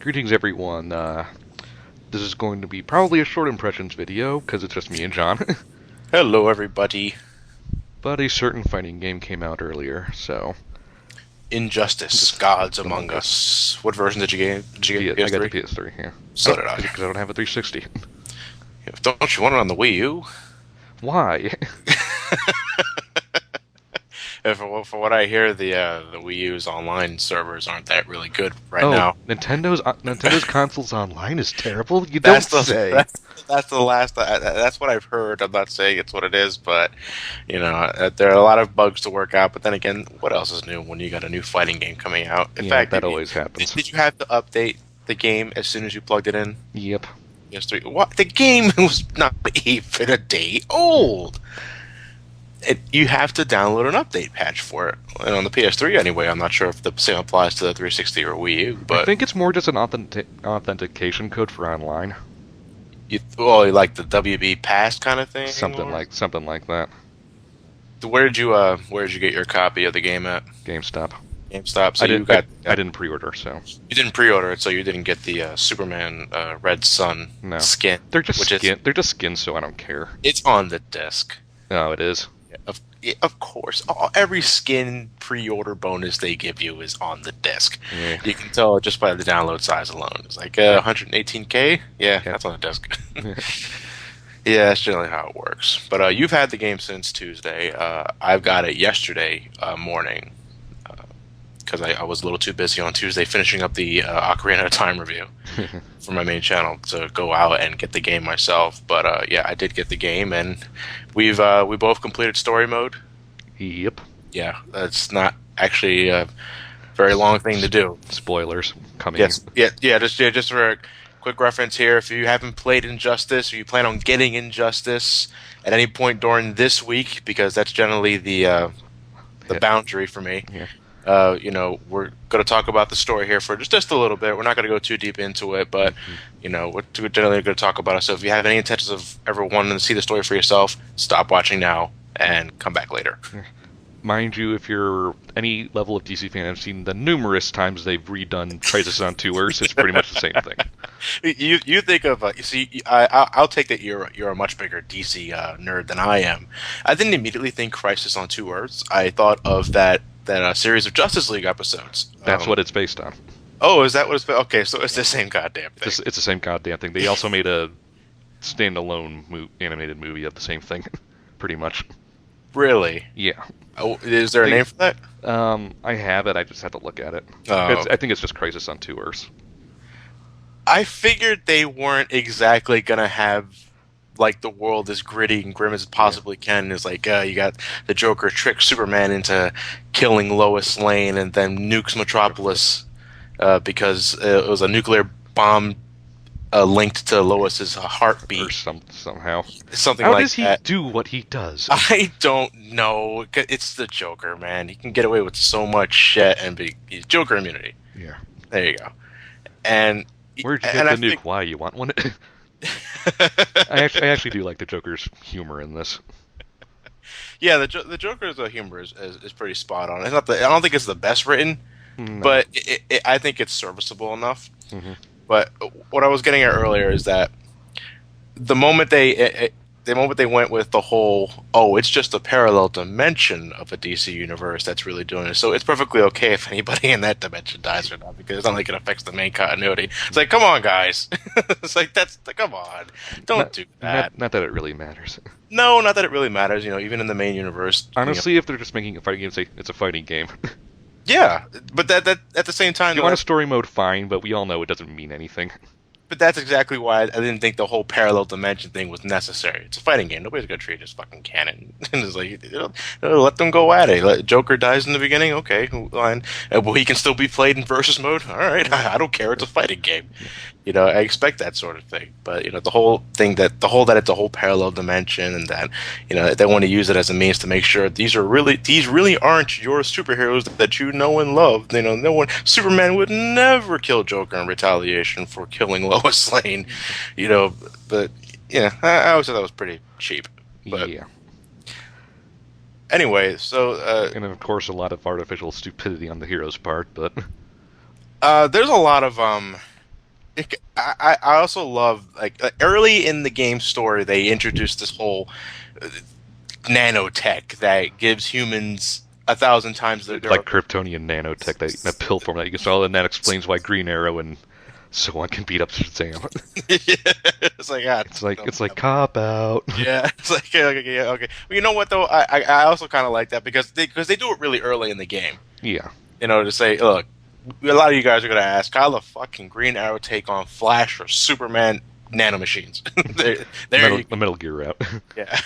Greetings, everyone. This is going to be probably a short impressions video because it's just me and John. Hello, everybody. But a certain fighting game came out earlier, so Injustice, just Gods Among Among Us. Us. What version did you get? Did you get I got the PS3? PS3 here. So did I. Because I don't have a 360. Don't you want it on the Wii U? Why? For what I hear, the Wii U's online servers aren't that really good right Oh, now. Nintendo consoles online is terrible. You don't That's the say. that's the last. That's what I've heard. I'm not saying it's what it is, but there are a lot of bugs to work out. But then again, what else is new when you got a new fighting game coming out? In Yeah, fact, that always happens. did you have to update the game as soon as you plugged it in? Yep. PS3. What? The game was not even a day old. You have to download an update patch for it. And on the PS3 anyway, I'm not sure if the same applies to the 360 or Wii U, I but think it's more just an authentication code for online. you like the WB Pass kind of thing? Something like that. Where did you get your copy of the game at? GameStop. GameStop. So I you didn't. I, got I didn't pre-order, so you didn't pre-order it, so you didn't get the Superman Red Sun no. skin. They're just which skin. They're just skins, so I don't care. it's on the disc. No, it is. Of course, every skin pre-order bonus they give you is on the disc. Yeah. You can tell just by the download size alone. It's like 118K. Yeah, that's on the disc. Yeah, that's generally how it works. But you've had the game since Tuesday. I've got it yesterday morning because I was a little too busy on Tuesday finishing up the Ocarina of Time review for my main channel to go out and get the game myself. But yeah, I did get the game, and we both completed story mode. Yep. Yeah, that's not actually a very long thing to do. Spoilers coming. Yes, yeah. Just for a quick reference here, if you haven't played Injustice or you plan on getting Injustice at any point during this week, because that's generally the boundary for me. Yeah. We're going to talk about the story here for just a little bit. We're not going to go too deep into it, but we're generally going to talk about it. So if you have any intentions of ever wanting to see the story for yourself, stop watching now and come back later. Mind you, if you're any level of DC fan, I've seen the numerous times they've redone Crisis on Two Earths. It's pretty much the same thing. You think of you see I'll take that you're a much bigger DC nerd than I am. I didn't immediately think Crisis on Two Earths. I thought of that series of Justice League episodes. That's what it's based on. Oh, is that what it's? Okay, so it's the same goddamn thing. It's the same goddamn thing. They also made a standalone animated movie of the same thing, pretty much. Really? Yeah. Oh, is there a name for that? I have it. I just have to look at it. Oh. I think it's just Crisis on Two Earths. I figured they weren't exactly gonna have like the world as gritty and grim as it possibly can. Is like you got the Joker trick Superman into killing Lois Lane and then nukes Metropolis because it was a nuclear bomb linked to Lois's heartbeat Or somehow. something How like does he that. do what he does? I don't know. It's the Joker, man. He can get away with so much shit and be he's Joker immunity. Yeah. There you go. And Where'd you and get I the nuke? think Why, you want one? I actually do like the Joker's humor in this. yeah, the Joker's humor is pretty spot on. It's not I don't think it's the best written, No. but I think it's serviceable enough. Hmm. But what I was getting at earlier is that the moment the moment they went with the whole it's just a parallel dimension of a DC universe that's really doing it, so it's perfectly okay if anybody in that dimension dies or not because it's not like it affects the main continuity. It's like, come on, guys. It's like come on, don't do that. Not that it really matters. No, not that it really matters. Even in the main universe. Honestly, if they're just making a fighting game, say it's a fighting game. Yeah, but that at the same time, If you want a story mode, fine, but we all know it doesn't mean anything. but that's exactly why I didn't think the whole parallel dimension thing was necessary. It's a fighting game. Nobody's gonna treat it as fucking canon. And it's like, let them go at it. Joker dies in the beginning. Okay, fine. Well, he can still be played in versus mode. All right, I don't care. It's a fighting game. I expect that sort of thing. But the whole thing that it's a whole parallel dimension, and that they want to use it as a means to make sure these really aren't your superheroes that you know and love. No one Superman would never kill Joker in retaliation for killing Lois Lane. But I always thought that was pretty cheap. But Yeah. anyway, so And of course, a lot of artificial stupidity on the hero's part, but there's a lot of I also love early in the game story they introduced this whole uh, nanotech that gives humans 1,000 times their Like Kryptonian nanotech that in a pill form that you can sell, and that explains why Green Arrow and so on can beat up Shazam. it's like It's like cop out. yeah, it's like okay, yeah, okay. Well, you know what though? I also kind of like that because they do it really early in the game. Yeah, You know, to say, look, a lot of you guys are gonna ask, how the fucking Green Arrow take on Flash or Superman nanomachines? the Metal Gear route. Yeah.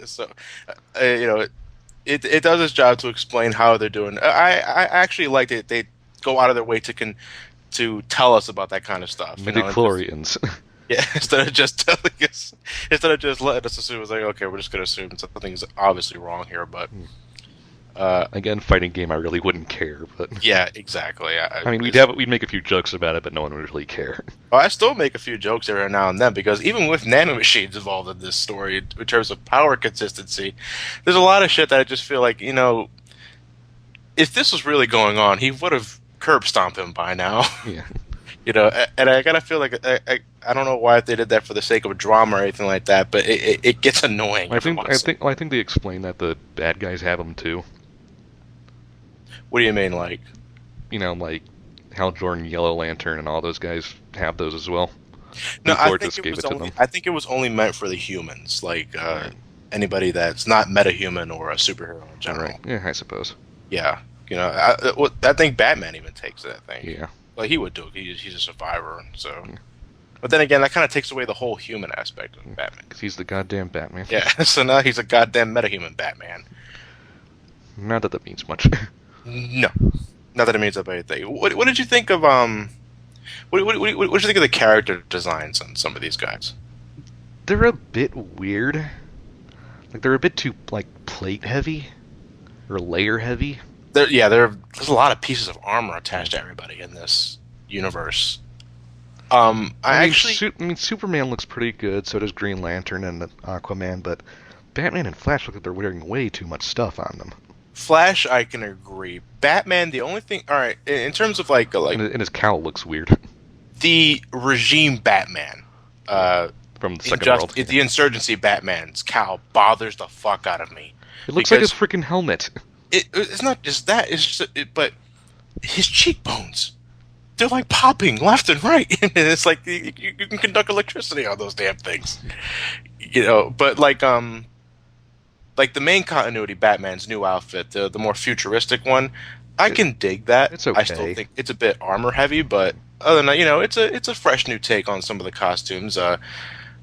So, you know, it does its job to explain how they're doing. I actually like that they go out of their way to tell us about that kind of stuff. You know, Midichlorians. yeah, instead of just telling us, instead of just letting us assume it's like, okay, we're just gonna assume something is obviously wrong here. But Again, fighting game, I really wouldn't care, but yeah, exactly. I mean, we'd make a few jokes about it, but no one would really care. I still make a few jokes every now and then because even with nanomachines involved in this story, in terms of power consistency, there's a lot of shit that I just feel like, you know, if this was really going on, he would have curb stomped him by now. Yeah. You know, and I gotta feel like I don't know why they did that for the sake of drama or anything like that, but it gets annoying. I think they explain that the bad guys have them too. What do you mean, like? You know, like Hal Jordan, Yellow Lantern, and all those guys have those as well. No, And Ford just gave it to them. I think it was only meant for the humans, like anybody that's not metahuman or a superhero in general. Right. Yeah, I suppose. Yeah, you know, I think Batman even takes it. I think. Yeah. Well, he would do it. He's a survivor, so. But then again, that kind of takes away the whole human aspect of Batman. Because he's the goddamn Batman. Yeah, so now he's a goddamn metahuman Batman. Not that that means much. No, not that it means up anything. What did you think of what did you think of the character designs on some of these guys? They're a bit weird. Like they're a bit too like plate heavy or layer heavy. There's a lot of pieces of armor attached to everybody in this universe. I mean, Superman looks pretty good. So does Green Lantern and Aquaman. But Batman and Flash look like they're wearing way too much stuff on them. Flash, I can agree. Batman, the only thing. All right, in terms of like And his cowl looks weird. The regime Batman, From the Second World. the insurgency Batman's cowl bothers the fuck out of me. It looks like his freaking helmet. It's not just that. It's just, but his cheekbones. They're like popping left and right, and it's like you can conduct electricity on those damn things, you know. But like the main continuity Batman's new outfit, the more futuristic one, I can dig that. It's okay. I still think it's a bit armor heavy, but other than that, you know, it's a fresh new take on some of the costumes.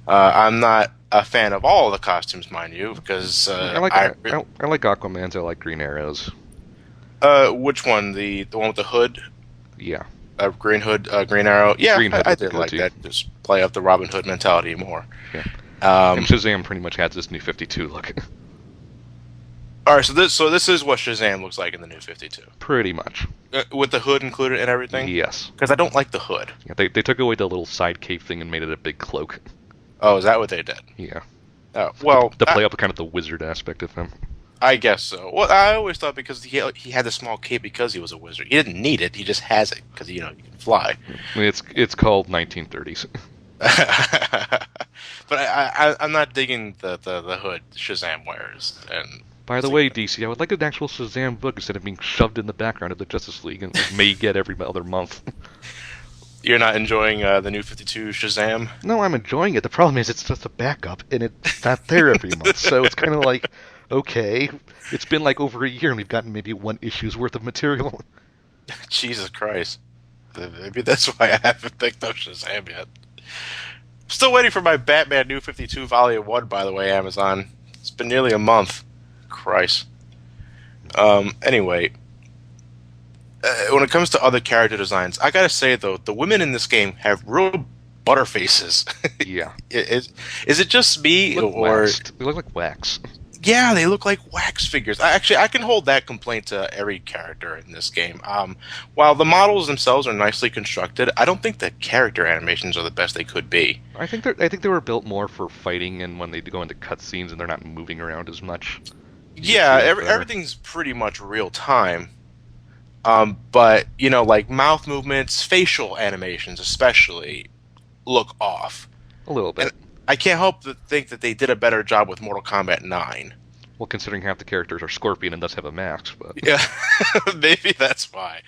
I'm not a fan of all of the costumes, mind you, because I like Aquaman's. I like Green Arrow's. which one? The one with the hood? Yeah. Green Hood, Green Arrow. Yeah, Green Hood I looks did good like too. that. Just play up the Robin Hood mentality more. Yeah. And Shazam pretty much has this new 52 look. All right, so this is what Shazam looks like in the new 52, Pretty much. with the hood included and everything. Yes. Because I don't like the hood. Yeah, they took away the little side cape thing and made it a big cloak. Oh, is that what they did? Yeah. Well, To play up kind of the wizard aspect of him. I guess so. Well, I always thought because he had the small cape because he was a wizard. He didn't need it. He just has it because you can fly. I mean, it's called 1930s. But I'm not digging the hood Shazam wears. And By the way, DC, I would like an actual Shazam book instead of being shoved in the background of the Justice League and may get every other month. you're not enjoying the new 52 Shazam? No, I'm enjoying it. The problem is it's just a backup, and it's not there every month. So it's kind of like, okay, it's been like over a year, and we've gotten maybe one issue's worth of material. Jesus Christ. Maybe that's why I haven't picked up Shazam yet. Still waiting for my Batman New 52 Volume 1, by the way, Amazon. It's been nearly a month. Christ. Anyway, when it comes to other character designs, I gotta say, though, the women in this game have real butterfaces. Yeah. Is it just me, or... Waxed. They look like wax. Yeah, they look like wax figures. I can hold that complaint to every character in this game. While the models themselves are nicely constructed, I don't think the character animations are the best they could be. I think they were built more for fighting and when they go into cutscenes and they're not moving around as much. Yeah, everything's pretty much real time. But like mouth movements, facial animations, especially, look off. A little And bit. I can't help but think that they did a better job with Mortal Kombat 9. Well, considering half the characters are Scorpion and thus have a mask, but Yeah, maybe that's why.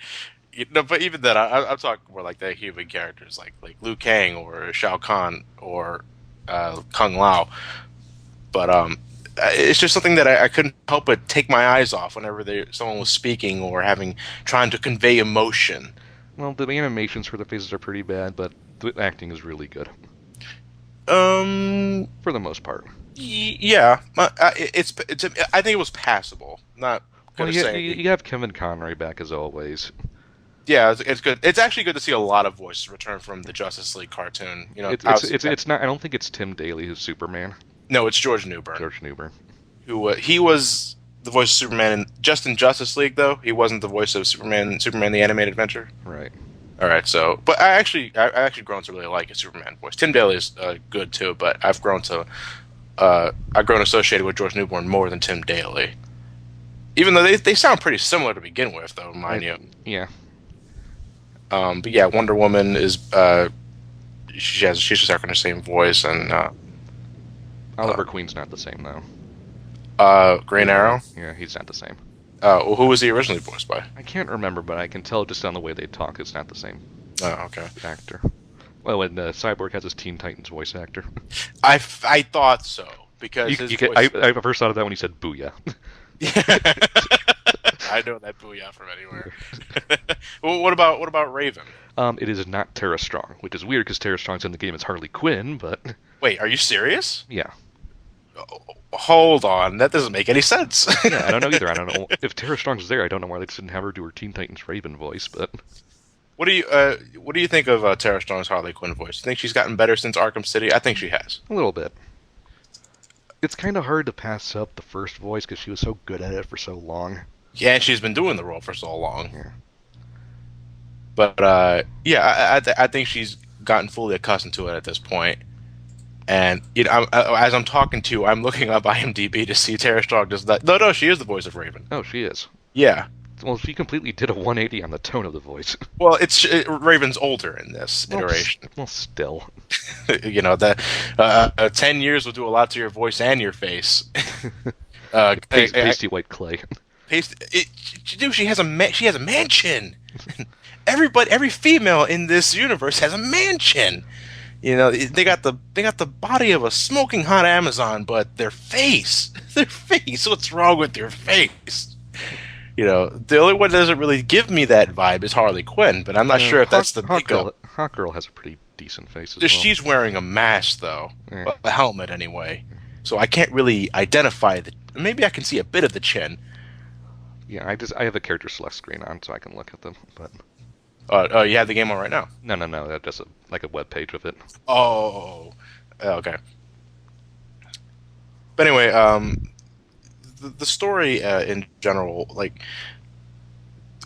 But even then, I'm talking more like the human characters, like Liu Kang or Shao Kahn or Kung Lao. But it's just something that I couldn't help but take my eyes off whenever someone was speaking or trying to convey emotion. well, the animations for the faces are pretty bad, but the acting is really good Um, for the most part. yeah, it's I think it was passable. Not Well, gonna you, say. you have Kevin Conroy back as always. Yeah, it's good. It's actually good to see a lot of voices return from the Justice League cartoon. It's not. I don't think it's Tim Daly who's Superman. No, it's George Newbern, George Newbern. who he was the voice of Superman in Justice League, though he wasn't the voice of Superman the Animated Adventure. Right. All right, so but I actually grown to really like his Superman voice. Tim Daly is good too, but I've grown associated with George Newbern more than Tim Daly. Even though they sound pretty similar to begin with, though, mind you. Yeah. But yeah, Wonder Woman is she's just having the same voice, and Oliver Queen's not the same though. Green Arrow. Yeah, he's not the same. Well, who was he originally voiced by? I can't remember, but I can tell just on the way they talk, it's not the same Oh, okay. actor. Well, and Cyborg has his Teen Titans voice actor. I thought so because his voice. I first thought of that when he said "booyah." I know that booyah from anywhere. Well, what about Raven? It is not Tara Strong, which is weird because Tara Strong's in the game as Harley Quinn, but Wait, are you serious? yeah. Hold on, that doesn't make any sense. Yeah, I don't know either. I don't know if Tara Strong's there. I don't know why they just didn't have her do her Teen Titans Raven voice, but What do you think of Tara Strong's Harley Quinn voice? Do you think she's gotten better since Arkham City? I think she has. a little bit. It's kind of hard to pass up the first voice because she was so good at it for so long. Yeah, and she's been doing the role for so long. Yeah. But yeah, I think she's gotten fully accustomed to it at this point. And as I'm talking to you, I'm looking up IMDb to see Tara Strong does that. No, she is the voice of Raven. Oh, she is. Yeah. Well, she completely did a 180 on the tone of the voice. Well, Raven's older in this iteration. Well, still. That 10 years will do a lot to your voice and your face. Pasty white clay. Dude, she has a mansion. Every female in this universe has a mansion. They got the body of a smoking hot Amazon, but their face. What's wrong with their face? The only one that doesn't really give me that vibe is Harley Quinn, but I'm not sure if that's the makeup. Hawk Girl has a pretty decent face as well. She's wearing a mask though, Yeah. a helmet anyway, so I can't really identify maybe I can see a bit of the chin. Yeah, I have the character select screen on so I can look at them, but You have the game on right now. no, that's just like a web page with it. Oh, okay. But anyway, the story in general, like,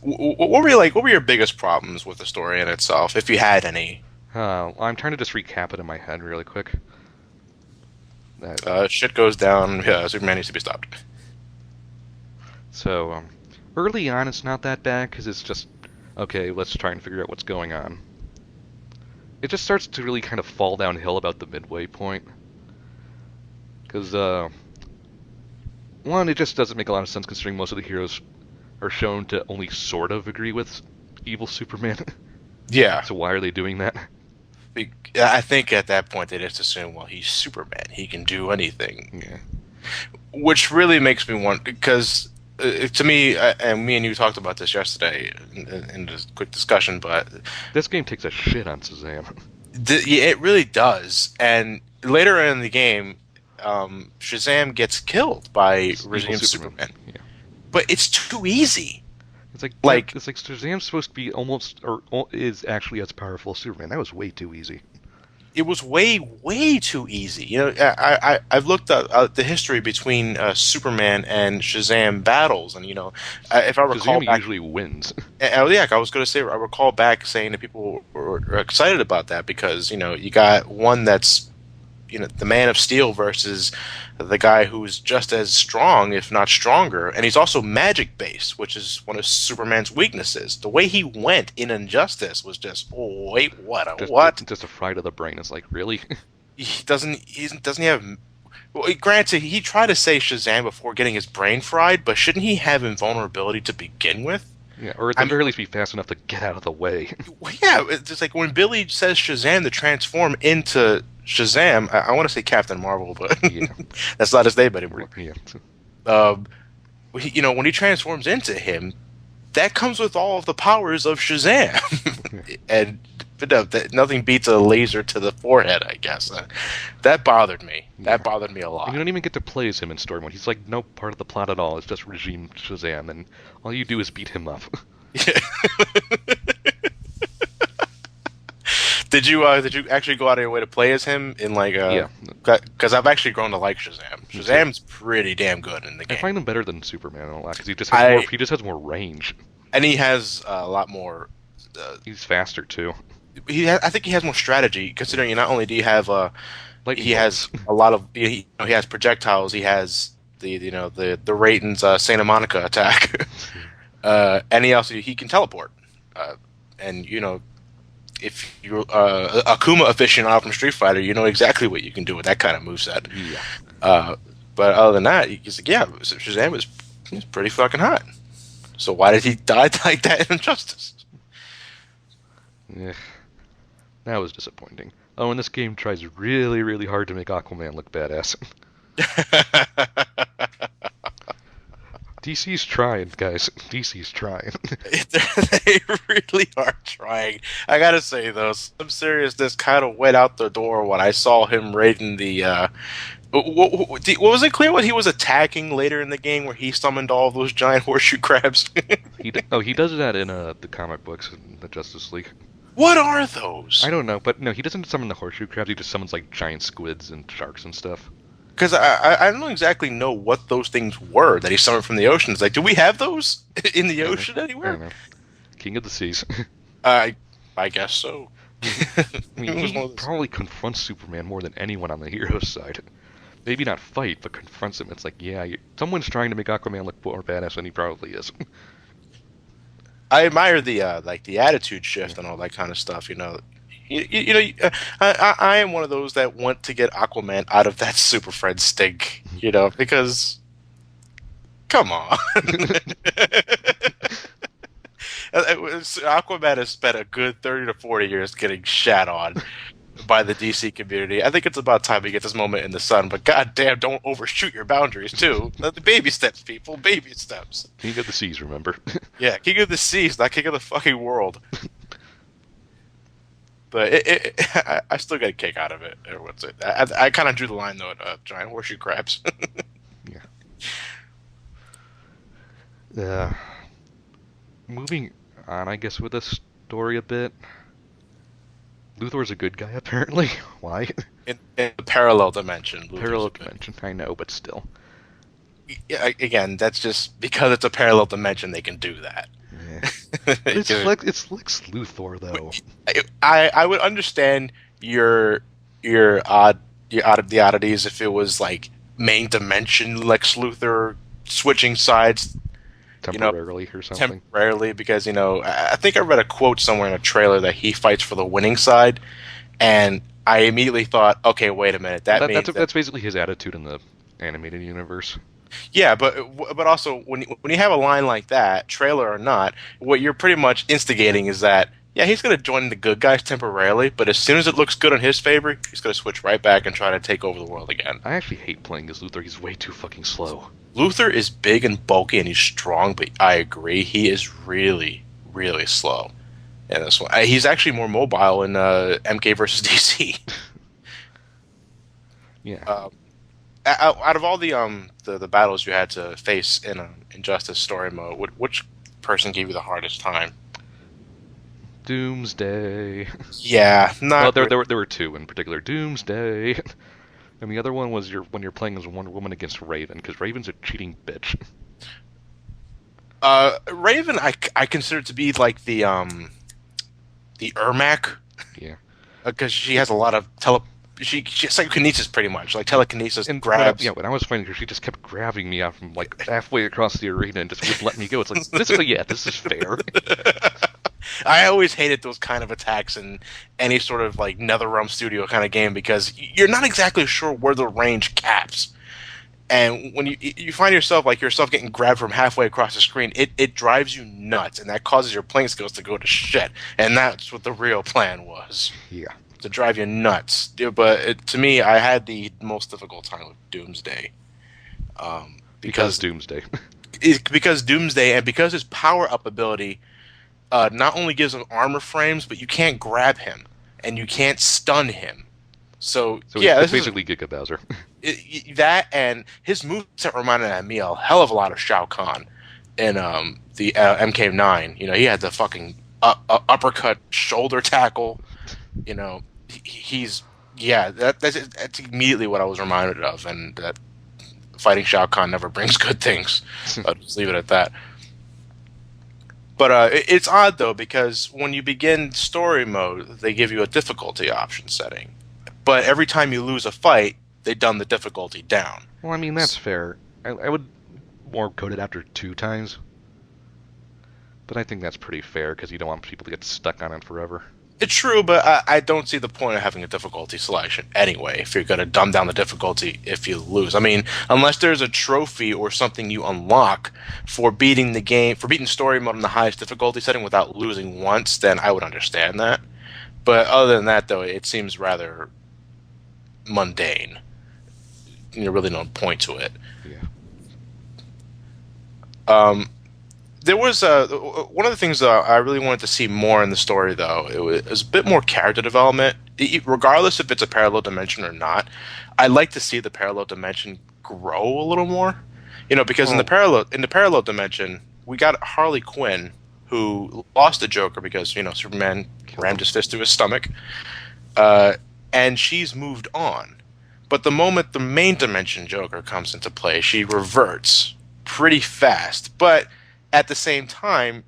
what were your biggest problems with the story in itself, if you had any? I'm trying to just recap it in my head really quick. Shit goes down. Superman needs to be stopped. So, early on it's not that bad because it's just, okay, let's try and figure out what's going on. It just starts to really kind of fall downhill about the midway point. Because, one, it just doesn't make a lot of sense considering most of the heroes are shown to only sort of agree with evil Superman. Yeah. So why are they doing that? I think at that point they just assume, well, he's Superman. He can do anything. Yeah. Which really makes me wonder, because to me, and me and you talked about this yesterday in this quick discussion, but This game takes a shit on Shazam. yeah, it really does. And later in the game, Shazam gets killed by Evil Regime Superman. Yeah. But it's too easy. It's like Like- it's like Shazam's supposed to be almost or is actually as powerful as Superman. That was way too easy. It was way, way too easy. I've looked at the history between Superman and Shazam battles, and if I recall Shazam back, usually wins. yeah, I was going to say, I recall back saying that people were excited about that because you got one that's the Man of Steel versus the guy who's just as strong, if not stronger, and he's also magic based, which is one of Superman's weaknesses. The way he went in Injustice was just, oh wait, what? Just a fry to the brain. It's like, really? He doesn't have. Well, granted, he tried to say Shazam before getting his brain fried, but shouldn't he have invulnerability to begin with? Yeah, or at the very least be fast enough to get out of the way. Well, yeah, it's just like when Billy says Shazam to transform into Shazam. I want to say Captain Marvel, but Yeah. that's not his name anymore. Yeah. When he transforms into him, that comes with all of the powers of Shazam, and nothing beats a laser to the forehead. I guess that bothered me. That bothered me a lot. And you don't even get to play as him in story mode. He's like no part of the plot at all. It's just regime Shazam, and all you do is beat him up. Did you actually go out of your way to play as him in like Yeah. Because I've actually grown to like Shazam. Shazam's pretty damn good in the game. I find him better than Superman a lot because he just has more range. And he has a lot more. He's faster too. I think he has more strategy, considering not only do you have Lightning he has a lot of he has projectiles. He has the Rayton's Santa Monica attack, and he can teleport. And if you're Akuma aficionado from Street Fighter, you know exactly what you can do with that kind of moveset. Yeah. But other than that, he's like, yeah, Shazam is pretty fucking hot. So why did he die like that in Injustice? Yeah. That was disappointing. Oh, and this game tries really, really hard to make Aquaman look badass. DC's trying, guys. DC's trying. They really are trying. I gotta say, though, some seriousness kind of went out the door when I saw him raiding the. What was it clear what he was attacking later in the game where he summoned all those giant horseshoe crabs? He does that in the comic books in the Justice League. What are those? I don't know, but no, he doesn't summon the horseshoe crabs. He just summons like giant squids and sharks and stuff. Because I don't exactly know what those things were that he summoned from the oceans. Like, do we have those in the ocean I anywhere? don't know. King of the Seas. I guess so. I mean, he probably confronts Superman more than anyone on the hero's side. Maybe not fight, but confronts him. It's like, yeah, someone's trying to make Aquaman look more badass than he probably is. I admire the the attitude shift and all that kind of stuff. I am one of those that want to get Aquaman out of that Super Friend stink. Because come on, Aquaman has spent a good 30 to 40 years getting shat on by the DC community. I think it's about time he gets his moment in the sun. But goddamn, don't overshoot your boundaries too. The baby steps, people, baby steps. King of the Seas, remember? Yeah, King of the Seas, not King of the fucking world. But I still get a kick out of it. Or what's it? I kind of drew the line though at giant horseshoe crabs. Yeah. Moving on, I guess, with this story a bit. Luthor's a good guy, apparently. Why? In a parallel dimension. Parallel dimension, I know, but still. Yeah, again, that's just because it's a parallel dimension they can do that. Yeah. It's Lex Luthor, though. I would understand the oddities if it was like main dimension Lex Luthor switching sides Temporarily or something. Temporarily, because I think I read a quote somewhere in a trailer that he fights for the winning side, and I immediately thought, okay, wait a minute, that's basically his attitude in the animated universe. Yeah, but also when you have a line like that, trailer or not, what you're pretty much instigating is that he's going to join the good guys temporarily, but as soon as it looks good in his favor, he's going to switch right back and try to take over the world again. I actually hate playing as Luthor. He's way too fucking slow. Luthor is big and bulky and he's strong, but I agree, he is really, really slow. And this one, he's actually more mobile in MK versus DC. Yeah. Out of all the battles you had to face in Injustice story mode, which person gave you the hardest time? Doomsday. Yeah, well, there were two in particular. Doomsday, and the other one was when you're playing as Wonder Woman against Raven, because Raven's a cheating bitch. Raven, I consider to be like the Ermac. Yeah. Because she has a lot of she psychokinesis pretty much, like telekinesis And grabs. when I was fighting her, she just kept grabbing me out from like halfway across the arena and just wouldn't let me go. It's like this is fair. I always hated those kind of attacks in any sort of like NetherRealm Studio kind of game because you're not exactly sure where the range caps. And when you find yourself getting grabbed from halfway across the screen, it drives you nuts, and that causes your playing skills to go to shit. And that's what the real plan was. Yeah. To drive you nuts. Yeah, but to me, I had the most difficult time with Doomsday. Because Doomsday. Because Doomsday, and because his power-up ability not only gives him armor frames, but you can't grab him, and you can't stun him. So yeah, it's basically Giga Bowser. That and his moveset reminded me a hell of a lot of Shao Kahn in the MK9. You know, he had the fucking uppercut shoulder tackle. You know, that's immediately what I was reminded of, and that fighting Shao Kahn never brings good things. I'll just leave it at that. But it's odd though, because when you begin story mode, they give you a difficulty option setting, but every time you lose a fight, they dumb the difficulty down. Well, I mean, that's fair. I would more code it after 2 times, but I think that's pretty fair because you don't want people to get stuck on it forever. It's true, but I don't see the point of having a difficulty selection anyway, if you're going to dumb down the difficulty if you lose. I mean, unless there's a trophy or something you unlock for beating the game, for beating story mode in the highest difficulty setting without losing once, then I would understand that. But other than that, though, it seems rather mundane. There's really no point to it. Yeah. There was one of the things I really wanted to see more in the story, though. It was a bit more character development, regardless if it's a parallel dimension or not. I'd like to see the parallel dimension grow a little more, you know, because in the parallel dimension we got Harley Quinn, who lost the Joker because Superman rammed his fist through his stomach, and she's moved on. But the moment the main dimension Joker comes into play, she reverts pretty fast, but at the same time,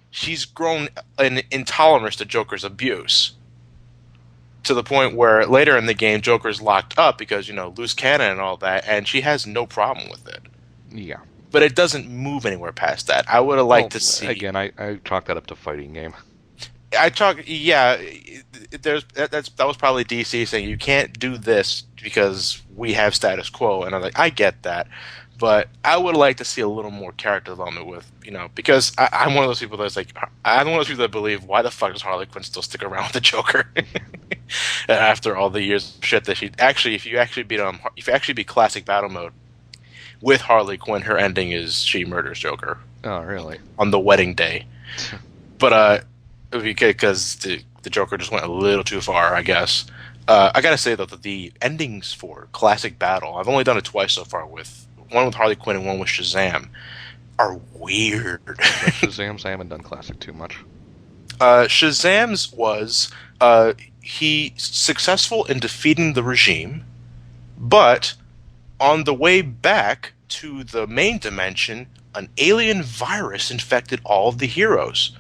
she's grown an intolerance to Joker's abuse. To the point where later in the game, Joker's locked up because, loose cannon and all that, and she has no problem with it. Yeah. But it doesn't move anywhere past that. I would have liked to see... Again, I chalk that up to fighting game. That was probably DC saying, you can't do this because we have status quo, and I'm like, I get that. But I would like to see a little more character development with, because I'm one of those people that's like, I'm one of those people that believe, why the fuck does Harley Quinn still stick around with the Joker? After all the years of shit that she actually, if you actually beat classic battle mode with Harley Quinn, her ending is she murders Joker. Oh, really? On the wedding day. But because the Joker just went a little too far, I guess. I gotta say though that the endings for classic battle, I've only done it twice so far, with one with Harley Quinn and one with Shazam, are weird. Shazam's, I haven't done classic too much. Shazam's was he successful in defeating the regime, but on the way back to the main dimension, an alien virus infected all of the heroes,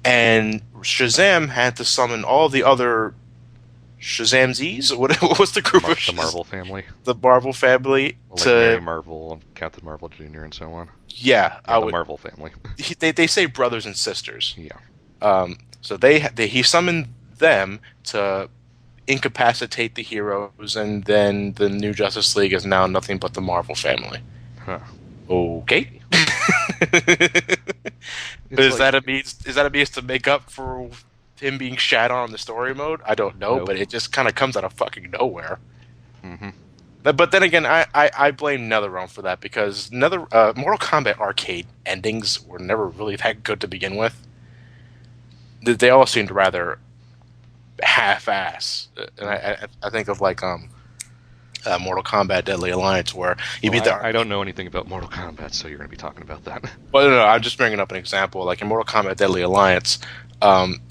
and Shazam had to summon all the other Shazamsies? What was the group of the Marvel family? The Marvel family, like Mary Marvel, Captain Marvel Jr., and so on. Yeah, the Marvel family. They say brothers and sisters. Yeah. So he summoned them to incapacitate the heroes, and then the new Justice League is now nothing but the Marvel family. Huh. Okay. Is that a means to make up for him being shat on the story mode? I don't know, But it just kind of comes out of fucking nowhere. Mm-hmm. But then again, I blame NetherRealm for that, because Mortal Kombat arcade endings were never really that good to begin with. They all seemed rather half-ass. And I think of like Mortal Kombat Deadly Alliance, where you beat the... I don't know anything about Mortal Kombat, so you're going to be talking about that. Well, no, I'm just bringing up an example. Like in Mortal Kombat Deadly Alliance,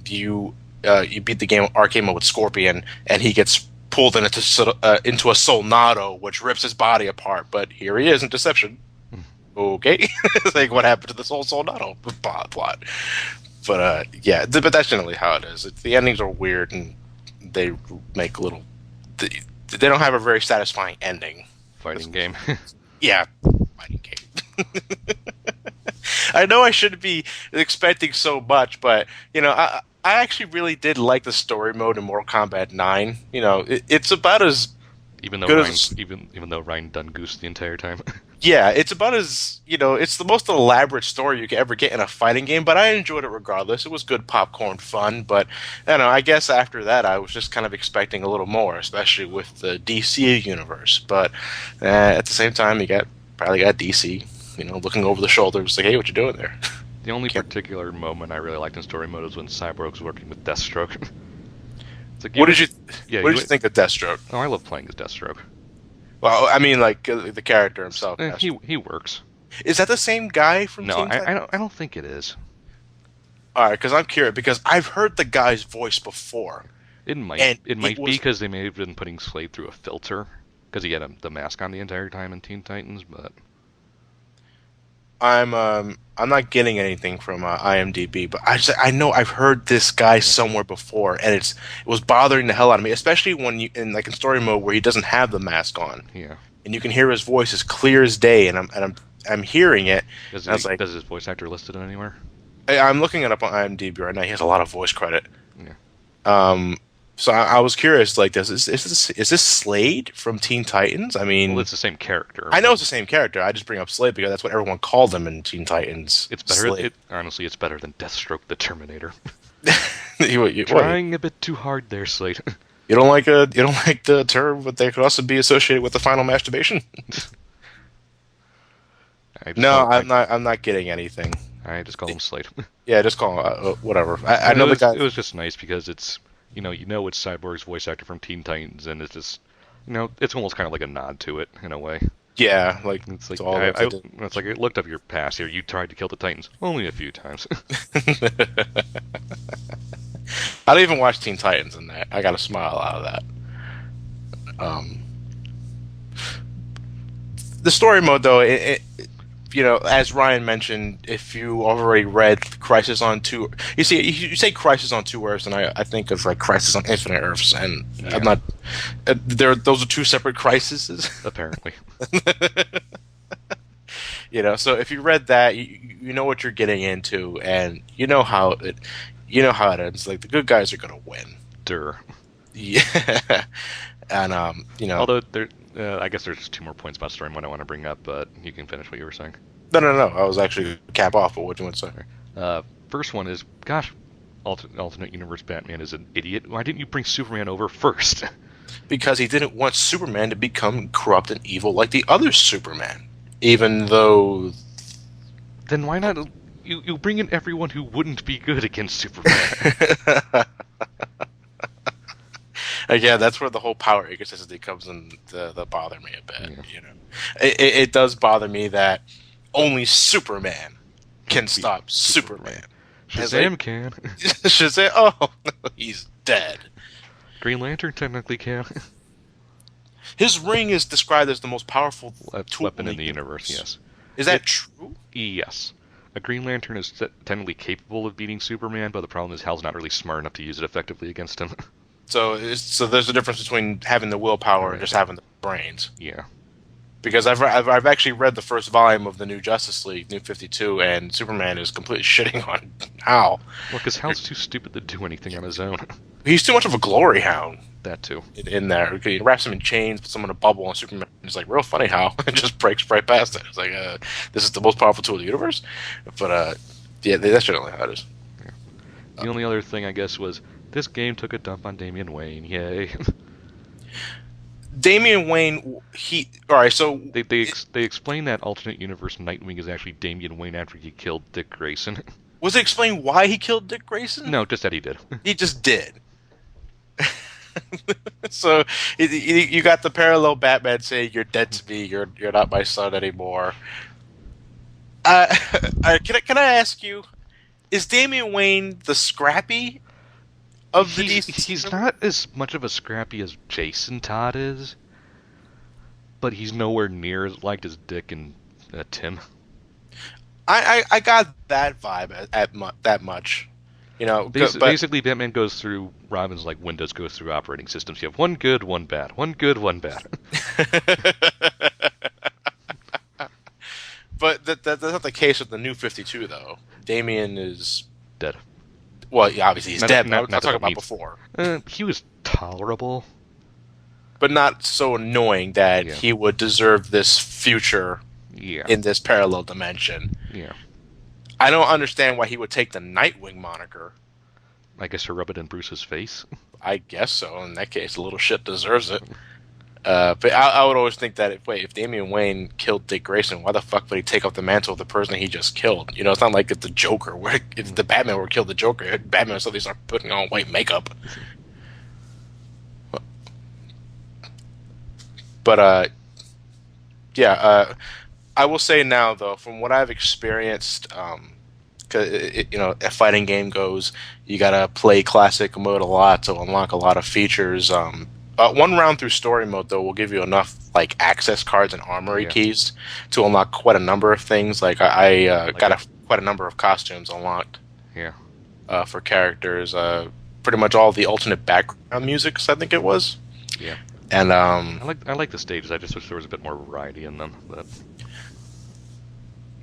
you beat the game arcade mode with Scorpion, and he gets pulled into a Solnado, which rips his body apart. But here he is in Deception. Okay, it's like, what happened to this whole Solnado plot? But but that's generally how it is. The endings are weird, and they make they don't have a very satisfying ending. Fighting game. Yeah, fighting game. I know I shouldn't be expecting so much, but I actually really did like the story mode in Mortal Kombat 9. It's about as Even though good Ryan, as even though Ryan done goose the entire time. yeah, it's about as it's the most elaborate story you could ever get in a fighting game. But I enjoyed it regardless. It was good popcorn fun. But I guess after that, I was just kind of expecting a little more, especially with the DC universe. But at the same time, probably got DC, looking over the shoulder, it's like, hey, what you doing there? The only particular moment I really liked in story mode was when Cyborg's working with Deathstroke. It's like, What did you Yeah, What did you think of Deathstroke? Oh, I love playing as Deathstroke. Well, I mean, like the character himself. He works. Is that the same guy from? No, Teen Titans? I don't think it is. All right, because I'm curious because I've heard the guy's voice before. It might And it might it be was- because they may have been putting Slade through a filter because he had the mask on the entire time in Teen Titans, but I'm not getting anything from IMDb, but I know I've heard this guy somewhere before, and it was bothering the hell out of me, especially when in story mode where he doesn't have the mask on, yeah. and you can hear his voice as clear as day, and I'm hearing it. Does, I was like, does his voice actor listed anywhere? I'm looking it up on IMDb right now. He has a lot of voice credit. Yeah. So I was curious, like, is this Slade from Teen Titans? I mean, Well, it's the same character. I know it's the same character. I just bring up Slade because that's what everyone called him in Teen Titans. It's better. Slade. Honestly, it's better than Deathstroke the Terminator. You Trying a bit too hard there, Slade. don't like the term, but they could also be associated with the final masturbation. I'm not getting anything. I just call him Slade. Yeah, just call him whatever. I know the guy. It was just nice because it's it's Cyborg's voice actor from Teen Titans, and it's just it's almost kind of like a nod to it in a way. Yeah, like It's like all that they did. it's like I looked up your past here. You tried to kill the Titans only a few times. I don't even watch Teen Titans in that. I got a smile out of that. The story mode, though, as Ryan mentioned, if you already read Crisis on Two, you say Crisis on Two Earths, and I think of like Crisis on Infinite Earths, and Yeah. I'm not. Those are two separate crises. Apparently, So if you read that, you know what you're getting into, and you know how it ends. Like the good guys are gonna win. Dur. Yeah, and Although I guess there's just two more points about story mode I want to bring up, but you can finish what you were saying. no. I was actually cap off, but what do you want to say? First one is, gosh, alternate universe Batman is an idiot. Why didn't you bring Superman over first? Because he didn't want Superman to become corrupt and evil like the other Superman, even though. Then why not you bring in everyone who wouldn't be good against Superman? Yeah, that's where the whole power ecosystem comes in to bother me a bit. Yeah. It does bother me that only Superman can stop Superman. Shazam can. Shazam! Oh, he's dead. Green Lantern technically can. His ring is described as the most powerful tool Weapon in the universe, yes. Is that true? Yes. A Green Lantern is technically capable of beating Superman, but the problem is Hal's not really smart enough to use it effectively against him. So there's a difference between having the willpower and just having the brains. Yeah. Because I've actually read the first volume of the New Justice League, New 52, and Superman is completely shitting on Hal. Well, because Hal's too stupid to do anything on his own. He's too much of a glory hound That too. in there. He wraps him in chains, puts him in a bubble, and Superman is like, real funny how it just breaks right past it. It's like, this is the most powerful tool in the universe? But, yeah, that's generally how it is. The only other thing, I guess, was this game took a dump on Damian Wayne. Yay. Damian Wayne, alright, so... They explain that alternate universe Nightwing is actually Damian Wayne after he killed Dick Grayson. Was it explained why he killed Dick Grayson? No, just that he did. He just did. So you got the parallel Batman saying, "You're dead to me. You're not my son anymore." Can I ask you, is Damian Wayne the Scrappy of the DC? He's not as much of a Scrappy as Jason Todd is, but he's nowhere near as liked as Dick and Tim. I got that vibe that much. But Basically, Batman goes through Robin's like Windows goes through operating systems. You have one good, one bad. One good, one bad. but that's not the case with the New 52 though. Damian is Dead. well, yeah, obviously he's dead. But I'm Not talking about about me. before, He was tolerable. but not so annoying that Yeah. he would deserve this future Yeah. in this parallel dimension. Yeah. I don't understand why he would take the Nightwing moniker. I guess to rub it in Bruce's face. I guess so. In that case, the little shit deserves it. But I would always think that if Damian Wayne killed Dick Grayson, why the fuck would he take up the mantle of the person he just killed? It's not like it's the Joker. Where if the Batman were killed the Joker, Batman would suddenly start putting on white makeup. But yeah. I will say now though, from what I've experienced, cause a fighting game goes, you gotta play classic mode a lot to unlock a lot of features. One round through story mode though will give you enough like access cards and armory Yeah. keys to unlock quite a number of things. Like I Like got quite a number of costumes unlocked Yeah. for characters. Pretty much all the alternate background musics, I think it was. Yeah. And I like the stages. I just wish there was a bit more variety in them. But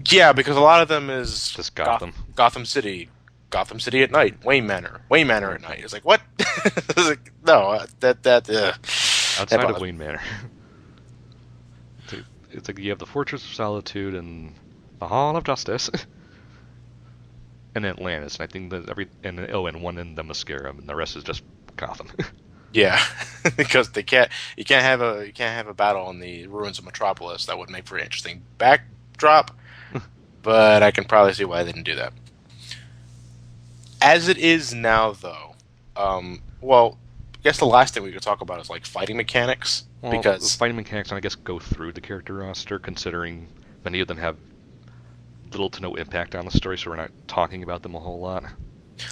yeah, because a lot of them is just Gotham. Gotham City, Gotham City at night, Wayne Manor at night. It's like what? It's like, no, that Outside of bothers Wayne Manor. It's like you have the Fortress of Solitude and the Hall of Justice. And Atlantis, and I think that and one in the Mascara, and the rest is just Gotham. Yeah, because you can't have a battle in the ruins of Metropolis. That would make for an interesting backdrop, but I can probably see why they didn't do that. As it is now, though, well, I guess the last thing we could talk about is like fighting mechanics, Well, because fighting mechanics, I guess, go through the character roster, considering many of them have little to no impact on the story, so we're not talking about them a whole lot.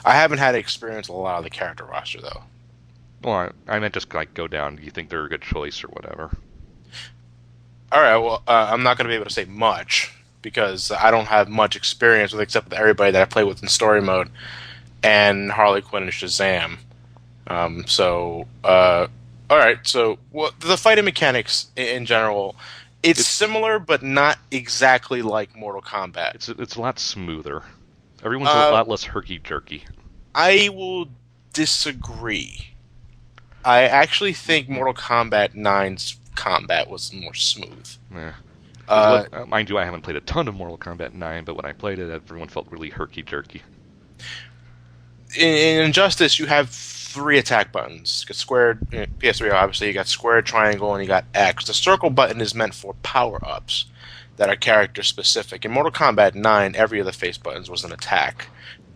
I haven't had experience with a lot of the character roster though. Well, I meant just like go down. Do you think they're a good choice or whatever? All right, well, I'm not going to be able to say much because I don't have much experience with except with everybody that I play with in story mode and Harley Quinn and Shazam. All right, so the fighting mechanics in general, it's similar but not exactly like Mortal Kombat. It's a lot smoother. Everyone's a lot less herky jerky. I will disagree. I actually think Mortal Kombat 9's combat was more smooth. Mind you, I haven't played a ton of Mortal Kombat 9, but when I played it, everyone felt really herky jerky. In Injustice, you have 3 attack buttons. You got square, PS3 obviously, you got square, triangle, and you got X. The circle button is meant for power-ups that are character-specific. In Mortal Kombat 9, every of the face buttons was an attack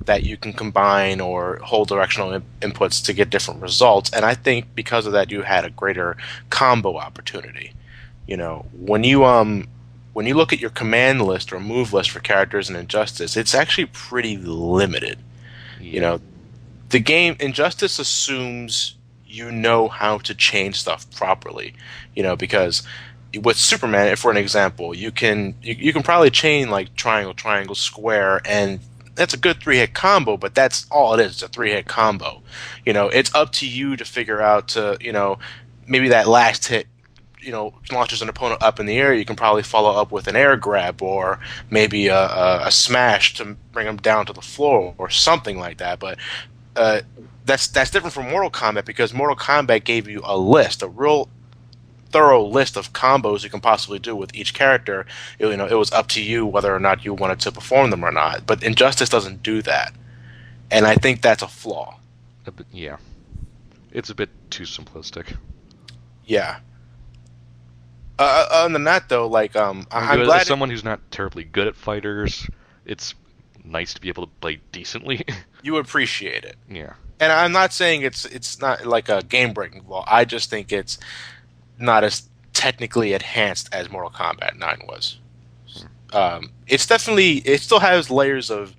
that you can combine or hold directional inputs to get different results. And I think because of that, you had a greater combo opportunity. When you look at your command list or move list for characters in Injustice, it's actually pretty limited. Yeah. The game Injustice assumes you know how to change stuff properly. Because with Superman, for an example, you can probably chain like triangle, triangle, square, and that's a good 3-hit combo, but that's all it is. It's a 3-hit combo. It's up to you to figure out maybe that last hit, launches an opponent up in the air. You can probably follow up with an air grab or maybe a smash to bring them down to the floor or something like that. But that's different from Mortal Kombat because Mortal Kombat gave you a list, a real thorough list of combos you can possibly do with each character. It was up to you whether or not you wanted to perform them or not. But Injustice doesn't do that, and I think that's a flaw. Yeah, it's a bit too simplistic. Yeah. Other than that, though, like I'm glad as someone who's not terribly good at fighters, it's nice to be able to play decently. you appreciate it. Yeah. And I'm not saying it's not like a game-breaking flaw. I just think it's not as technically enhanced as Mortal Kombat 9 was. It's definitely, it still has layers of,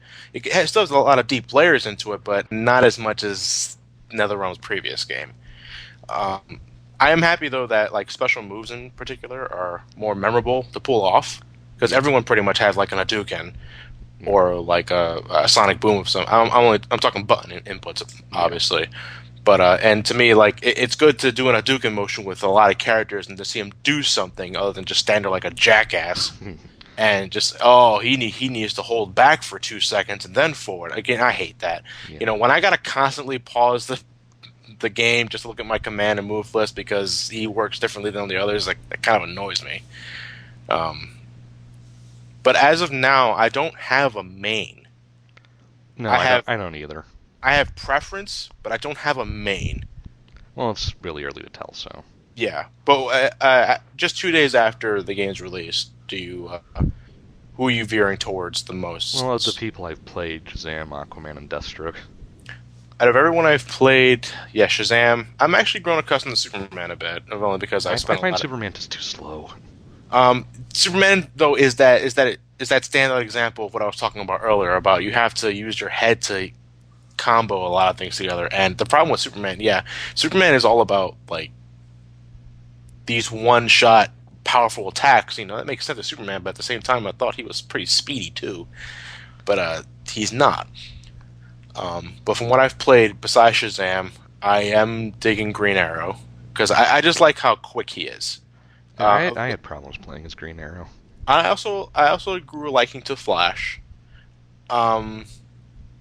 still has a lot of deep layers into it, but not as much as NetherRealm's previous game. I am happy though that like special moves in particular are more memorable to pull off because everyone pretty much has like an Hadouken. or like a sonic boom of some. I'm talking button inputs, obviously. But and to me, like it's good to do an Hadouken motion with a lot of characters and to see him do something other than just stand there like a jackass and just he needs to hold back for 2 seconds and then forward. Again, I hate that. Yeah. You know, when I gotta constantly pause the game just to look at my command and move list because he works differently than the others, like that kind of annoys me. But as of now, I don't have a main. No, I don't either. I have preference, but I don't have a main. Well, it's really early to tell, so. Yeah, but just 2 days after the game's release, who are you veering towards the most? Well, of the people I've played, Shazam, Aquaman, and Deathstroke. Out of everyone I've played, yeah, Shazam. I'm actually grown accustomed to Superman a bit, only because I find Superman just too slow. Superman though is that standout example of what I was talking about earlier about you have to use your head to combo a lot of things together. And the problem with Superman, Superman is all about like these one-shot powerful attacks. You know, that makes sense to Superman, but at the same time, I thought he was pretty speedy too. But he's not. But from what I've played, besides Shazam, I am digging Green Arrow because I just like how quick he is. I had problems playing as Green Arrow. I also grew liking to Flash.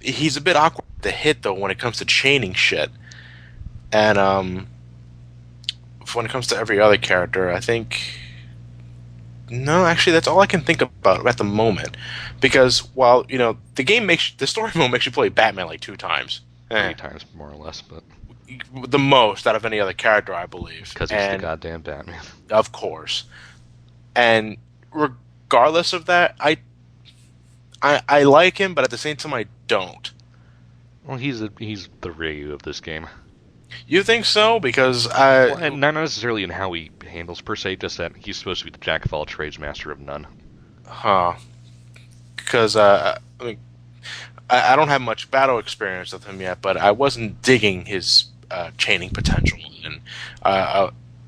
He's a bit awkward to hit though when it comes to chaining shit, and when it comes to every other character, I think no, actually that's all I can think about at the moment. Because while you know the story mode makes you play Batman like 2 times, 3 times more or less, but the most out of any other character, I believe. Because he's the goddamn Batman. Of course. And regardless of that, I like him, but at the same time, I don't. Well, he's the Ryu of this game. You think so? Because and not necessarily in how he handles per se, just that he's supposed to be the jack of all trades, master of none. Huh. Because I mean, I don't have much battle experience with him yet, but I wasn't digging his chaining potential, and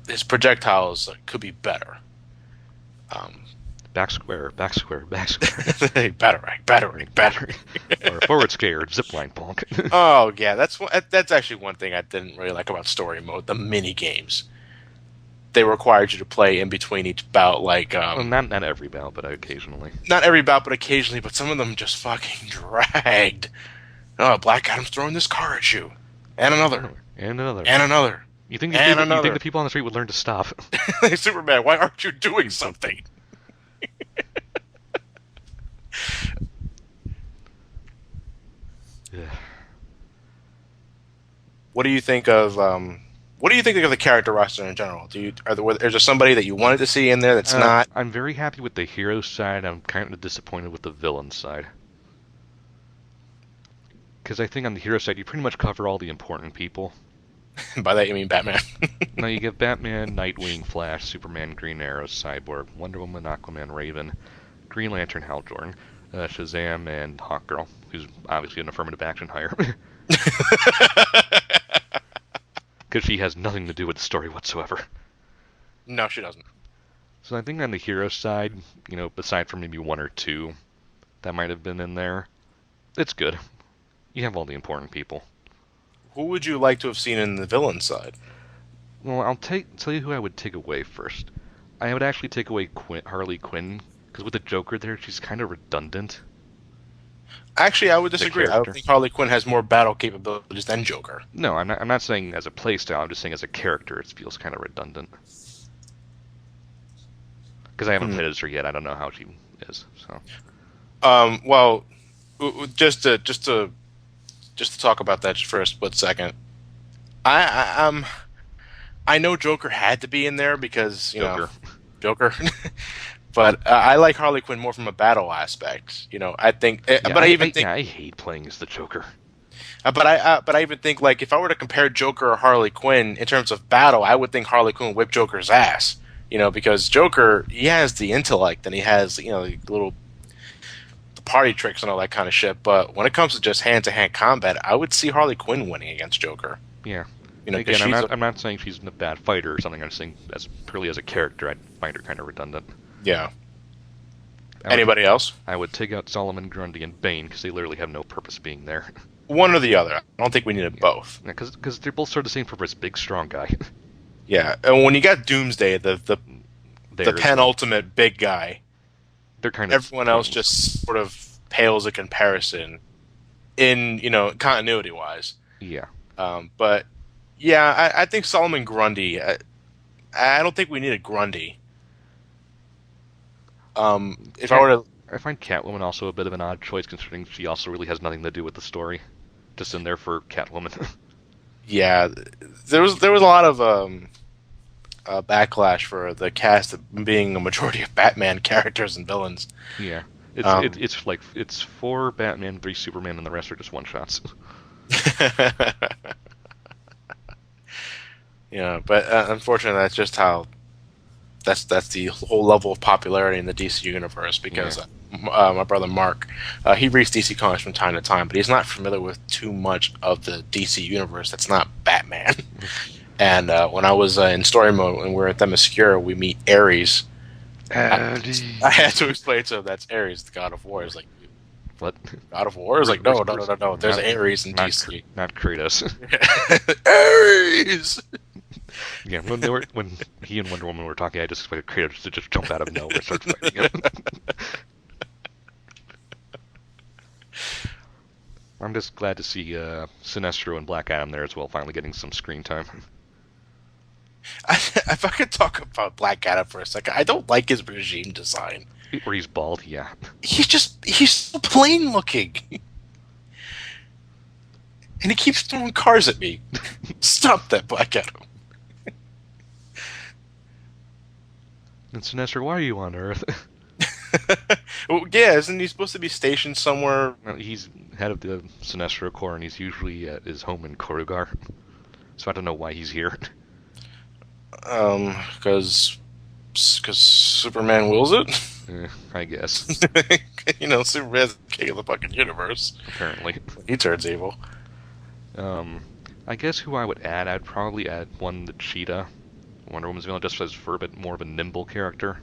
his projectiles could be better. Back square, back square, back square. Hey, battering. Or forward scared, zipline bonk. Oh yeah, that's actually one thing I didn't really like about story mode. The mini games. They required you to play in between each bout, like well, not every bout, but occasionally. Not every bout, but occasionally. But some of them just fucking dragged. Oh, Black Adam's throwing this car at you, and another, and another, and another. You think the people on the street would learn to stop? Hey, Superman, why aren't you doing something? Yeah. What do you think of the character roster in general? Is there somebody that you wanted to see in there that's not? I'm very happy with the hero side. I'm kind of disappointed with the villain side. Because I think on the hero side, you pretty much cover all the important people. By that you mean Batman? No, you get Batman, Nightwing, Flash, Superman, Green Arrow, Cyborg, Wonder Woman, Aquaman, Raven, Green Lantern, Hal Jordan, Shazam, and Hawkgirl, who's obviously an affirmative action hire. Because she has nothing to do with the story whatsoever. No, she doesn't. So I think on the hero side, aside from maybe 1 or 2 that might have been in there, it's good. You have all the important people. Who would you like to have seen in the villain side? Well, I'll tell you who I would take away first. I would actually take away Harley Quinn, because with the Joker there, she's kind of redundant. Actually, I would disagree. I don't think Harley Quinn has more battle capabilities than Joker. No, I'm not saying as a playstyle. I'm just saying as a character, it feels kind of redundant. Because I haven't played as her yet. I don't know how she is. So. Well, just to talk about that for a split second. I know Joker had to be in there because Joker. But I like Harley Quinn more from a battle aspect. I think. I hate playing as the Joker. But I even think like if I were to compare Joker or Harley Quinn in terms of battle, I would think Harley Quinn whipped Joker's ass. Because Joker, he has the intellect and he has the little party tricks and all that kind of shit. But when it comes to just hand-to-hand combat, I would see Harley Quinn winning against Joker. Yeah. Again, I'm not saying she's a bad fighter or something. I'm just saying purely as a character, I'd find her kind of redundant. Yeah. Anybody else? I would take out Solomon Grundy and Bane because they literally have no purpose being there. One or the other. I don't think we needed both. Because they both serve the same purpose. Big, strong guy. Yeah, and when you got Doomsday, the There's- penultimate big guy, They're kind of everyone else just sort of pales in comparison, in continuity wise. Yeah. But yeah, I think Solomon Grundy. I don't think we needed Grundy. If I were to, I find Catwoman also a bit of an odd choice, considering she also really has nothing to do with the story. Just in there for Catwoman. yeah, there was a lot of backlash for the cast being a majority of Batman characters and villains. Yeah. It's 4 Batman, 3 Superman, and the rest are just one shots. Yeah, but unfortunately, that's just how. That's the whole level of popularity in the DC universe. Because my brother Mark, he reads DC comics from time to time, but he's not familiar with too much of the DC universe that's not Batman. And when I was in story mode, when we were at Themyscira, we meet Ares. I had to explain to him that's Ares, the God of War. He's like, What? God of War? He's like, no. There's Ares in DC. Not Kratos. Ares! Yeah, when he and Wonder Woman were talking, I just expected Kratos to just jump out of nowhere and start fighting him. I'm just glad to see Sinestro and Black Adam there as well, finally getting some screen time. If I could talk about Black Adam for a second, I don't like his regime design. Where he's bald, yeah. He's so plain looking. And he keeps throwing cars at me. Stop that, Black Adam. And Sinestro, why are you on Earth? Well, yeah, isn't he supposed to be stationed somewhere? Well, he's head of the Sinestro Corps, and he's usually at his home in Korugar. So I don't know why he's here. Because Superman wills it? I guess. Superman's the king of the fucking universe. Apparently. He turns evil. I guess who I would add, I'd probably add the Cheetah, Wonder Woman's villain, just for a bit more of a nimble character.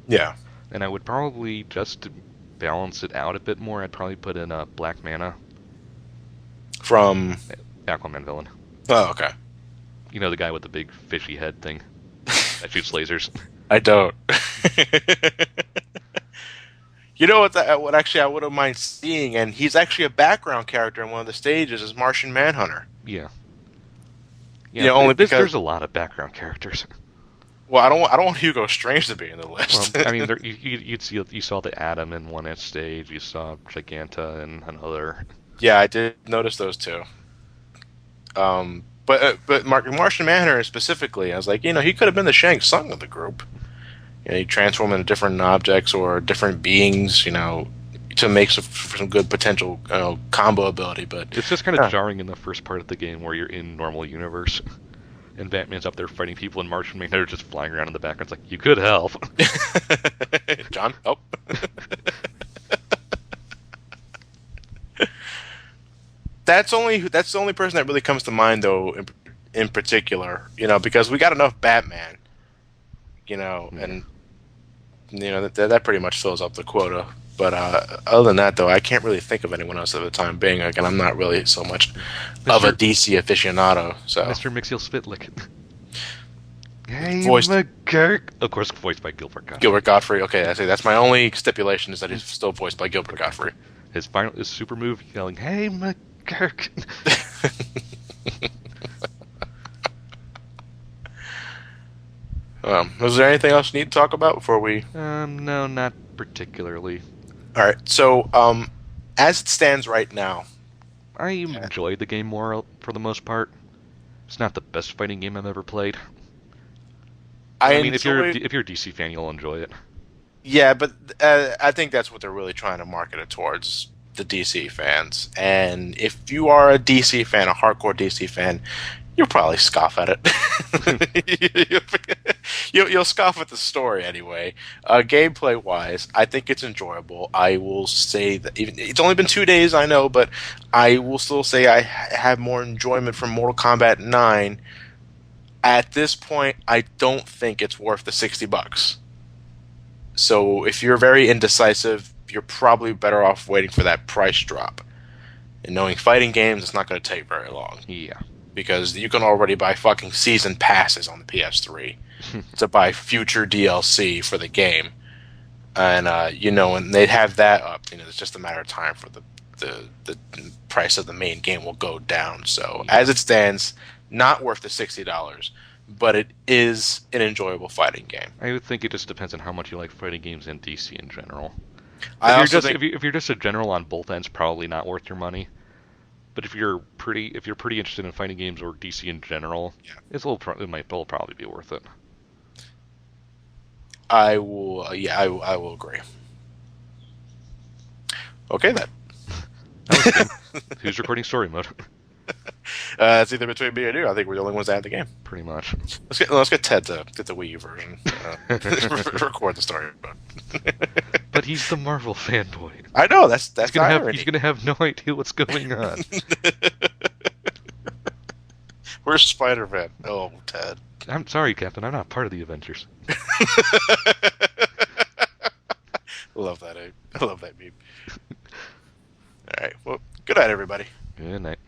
Yeah. And I would probably, just to balance it out a bit more, I'd probably put in Black Manta. From? Aquaman villain. Oh, okay. You know, the guy with the big fishy head thing that shoots lasers. I don't. You know what actually I wouldn't mind seeing, and he's actually a background character in one of the stages, is Martian Manhunter. Yeah. Yeah, only because there's a lot of background characters. Well, I don't want Hugo Strange to be in the list. Well, I mean, you saw the Atom in one stage, you saw Giganta in another. Yeah, I did notice those two. But Martian Manhunter specifically, I was like, he could have been the Shang Tsung of the group. He transformed into different objects or different beings, to make some good potential combo ability. But it's just kind of jarring in the first part of the game where you're in normal universe, and Batman's up there fighting people, and Martian Manhunter just flying around in the background. It's like, you could help. John, oh. That's the only person that really comes to mind, though, in particular, because we got enough Batman, and that pretty much fills up the quota. But other than that, though, I can't really think of anyone else at the time being. Again, I'm not really so much of a DC aficionado. So Mr. Mixiel Spitlick. Hey, Voiced- McGurk. Of course, voiced by Gilbert Gottfried. Gilbert Godfrey. Okay, I say that's my only stipulation is that he's still voiced by Gilbert Godfrey. His super move, yelling, "Hey, McGurk." Was there anything else you need to talk about before we? No, not particularly. All right. So, as it stands right now, I enjoyed the game more for the most part. It's not the best fighting game I've ever played. I mean, if you're a DC fan, you'll enjoy it. Yeah, but I think that's what they're really trying to market it towards, the DC fans. And if you are a DC fan, a hardcore DC fan, you'll probably scoff at it. You'll scoff at the story anyway. Gameplay-wise, I think it's enjoyable. I will say that it's only been 2 days, I know, but I will still say I have more enjoyment from Mortal Kombat 9. At this point, I don't think it's worth the $60. So if you're very indecisive, you're probably better off waiting for that price drop. And knowing fighting games, it's not going to take very long. Yeah. Because you can already buy fucking season passes on the PS3 to buy future DLC for the game. And, when they have that up, it's just a matter of time for the price of the main game will go down. So, as it stands, not worth the $60, but it is an enjoyable fighting game. I would think it just depends on how much you like fighting games and DC in general. I If you're just a general on both ends, probably not worth your money. But if you're pretty interested in fighting games or DC in general, it'll probably be worth it. I will. I will agree. Okay then. Who's recording story mode? It's either between me and you. I think we're the only ones that have the game. Pretty much. Let's get Ted to get the Wii U version. Record the story mode. But he's the Marvel fanboy. I know that's He's gonna have no idea what's going on. Where's Spider-Man? Oh, Ted. I'm sorry, Captain. I'm not part of the Avengers. I love that. I love that meme. All right. Well, good night, everybody. Good night.